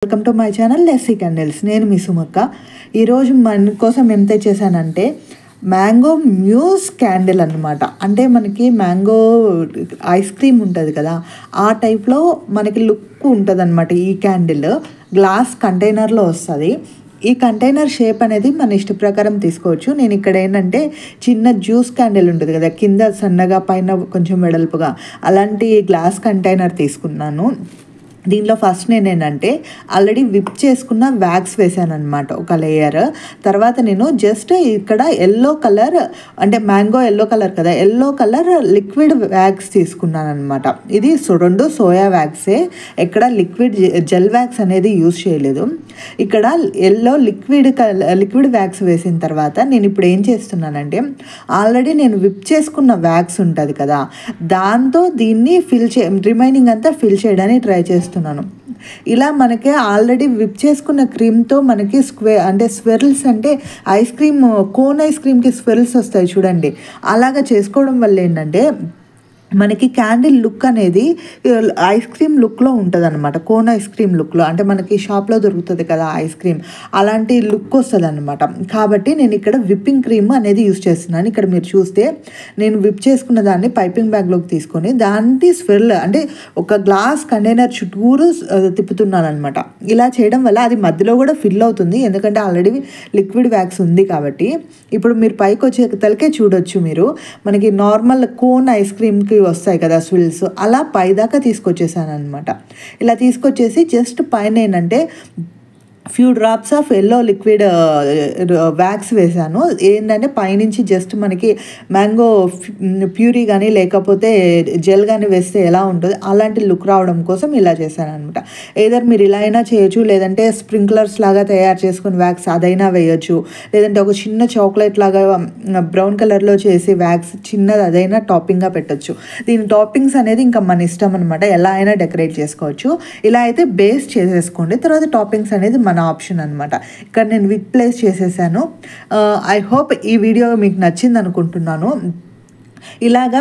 Welcome to my channel lessee candles. నేను మీ సుమక్క. ఈరోజు మన కోసం ఏం తెచ్చేసానంటే మ్యాంగో మ్యూస్ క్యాండిల్ అనమాట. అంటే మనకి మ్యాంగో ఐస్ క్రీమ్ ఉంటుంది కదా, ఆ టైప్లో మనకి లుక్ ఉంటుంది అనమాట. ఈ క్యాండిల్ గ్లాస్ కంటైనర్లో వస్తుంది. ఈ కంటైనర్ షేప్ అనేది మన ఇష్ట ప్రకారం తీసుకోవచ్చు. నేను ఇక్కడ ఏంటంటే చిన్న జ్యూస్ క్యాండిల్ ఉంటుంది కదా, కింద సన్నగా పైన కొంచెం వెడల్పుగా, అలాంటి గ్లాస్ కంటైనర్ తీసుకున్నాను. దీనిలో ఫస్ట్ నేను ఏంటంటే ఆల్రెడీ విప్ చేసుకున్న వ్యాక్స్ వేసాను అనమాట, ఒక లేయర్. తర్వాత నేను జస్ట్ ఇక్కడ ఎల్లో కలర్, అంటే మ్యాంగో ఎల్లో కలర్ కదా, ఎల్లో కలర్ లిక్విడ్ వ్యాక్స్ తీసుకున్నాను అనమాట. ఇది రెండు సోయా వ్యాక్సే, ఎక్కడ జెల్ వ్యాక్స్ అనేది యూజ్ చేయలేదు. ఇక్కడ ఎల్లో లిక్విడ్ వ్యాక్స్ వేసిన తర్వాత నేను ఇప్పుడు ఏం చేస్తున్నానంటే, ఆల్రెడీ నేను విప్ చేసుకున్న వ్యాక్స్ ఉంటుంది కదా, దాంతో దీన్ని రిమైనింగ్ అంతా ఫిల్ చేయడానికి ట్రై చేస్తున్నాను. ఇలా మనకి ఆల్రెడీ విప్ చేసుకున్న క్రీమ్తో మనకి స్వెర్ల్స్, అంటే ఐస్ క్రీమ్, కోన్ ఐస్ క్రీమ్కి స్వెర్ల్స్ వస్తాయి చూడండి, అలాగా చేసుకోవడం వల్ల ఏంటంటే మనకి క్యాండిల్ లుక్ అనేది ఐస్ క్రీమ్ లుక్లో ఉంటుంది అనమాట. కోన్ ఐస్ క్రీమ్ లుక్లో, అంటే మనకి షాప్లో దొరుకుతుంది కదా ఐస్ క్రీమ్, అలాంటి లుక్ వస్తుంది అనమాట. కాబట్టి నేను ఇక్కడ విప్పింగ్ క్రీమ్ అనేది యూస్ చేస్తున్నాను. ఇక్కడ మీరు చూస్తే నేను విప్ చేసుకున్న దాన్ని పైపింగ్ బ్యాగ్లోకి తీసుకొని దాన్ని స్వెర్ల్, అంటే ఒక గ్లాస్ కంటైనర్ చుట్టూరు తిప్పుతున్నాను అనమాట. ఇలా చేయడం వల్ల అది మధ్యలో కూడా ఫిల్ అవుతుంది, ఎందుకంటే ఆల్రెడీ లిక్విడ్ వ్యాక్స్ ఉంది కాబట్టి. ఇప్పుడు మీరు పైకి వచ్చే తలకే చూడొచ్చు, మీరు మనకి నార్మల్ కోన్ ఐస్ క్రీమ్కి వస్తాయి కదా స్విల్స్, అలా పైదాకా తీసుకొచ్చేసాను అనమాట. ఇలా తీసుకొచ్చేసి జస్ట్ పైన ఏంటంటే few drops of yellow liquid wax వేసాను. ఏంటంటే పైనుంచి జస్ట్ మనకి మ్యాంగో ప్యూరీ కానీ లేకపోతే జెల్ కానీ వేస్తే ఎలా ఉంటుంది అలాంటి లుక్ రావడం కోసం ఇలా చేశాను అనమాట. ఏదర్ మీరు ఇలా అయినా చేయొచ్చు, లేదంటే స్ప్రింక్లర్స్ లాగా తయారు చేసుకుని వ్యాక్స్ అదైనా వేయచ్చు, లేదంటే ఒక చిన్న చాక్లెట్ లాగా బ్రౌన్ కలర్లో చేసి వ్యాక్స్ చిన్నది అదైనా టాపింగ్గా పెట్టచ్చు. దీని టాపింగ్స్ అనేది ఇంకా మన ఇష్టం అనమాట, ఎలా అయినా డెకరేట్ చేసుకోవచ్చు. ఇలా అయితే బేస్ చేసేసుకోండి, తర్వాత టాపింగ్స్ అనేది మన ఆప్షన్ అనమాట. ఇక్కడ నేను విప్ ప్లేస్ చేసేసాను. ఐ హోప్ ఈ వీడియో మీకు నచ్చింది అనుకుంటున్నాను. ఇలాగా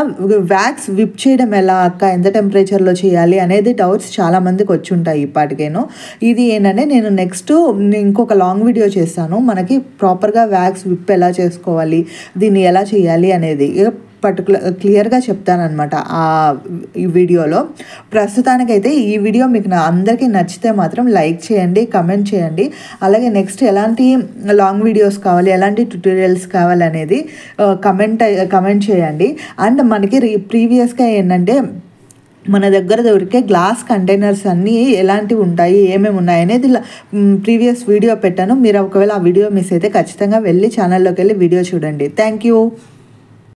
వ్యాక్స్ విప్ చేయడం ఎలా అక్క, ఎంత టెంపరేచర్లో చేయాలి అనేది డౌట్స్ చాలామందికి వచ్చి ఉంటాయి ఇప్పటికేను. ఇది ఏంటంటే నేను నెక్స్ట్ ఇంకొక లాంగ్ వీడియో చేస్తాను, మనకి ప్రాపర్గా వ్యాక్స్ విప్ ఎలా చేసుకోవాలి, దీన్ని ఎలా చేయాలి అనేది క్లియర్గా చెప్తానమాట ఈ వీడియోలో. ప్రస్తుతానికైతే ఈ వీడియో మీకు అందరికీ నచ్చితే మాత్రం లైక్ చేయండి, కమెంట్ చేయండి. అలాగే నెక్స్ట్ ఎలాంటి లాంగ్ వీడియోస్ కావాలి, ఎలాంటి ట్యూటోరియల్స్ కావాలి అనేది కమెంట్ చేయండి. అండ్ మనకి ప్రీవియస్గా ఏంటంటే మన దగ్గర దొరికే గ్లాస్ కంటైనర్స్ అన్నీ ఎలాంటివి ఉంటాయి, ఏమేమి ఉన్నాయి అనేది ప్రీవియస్ వీడియో పెట్టాను. మీరు ఒకవేళ ఆ వీడియో మిస్ అయితే ఖచ్చితంగా వెళ్ళి ఛానల్లోకి వెళ్ళి వీడియో చూడండి. Thank you.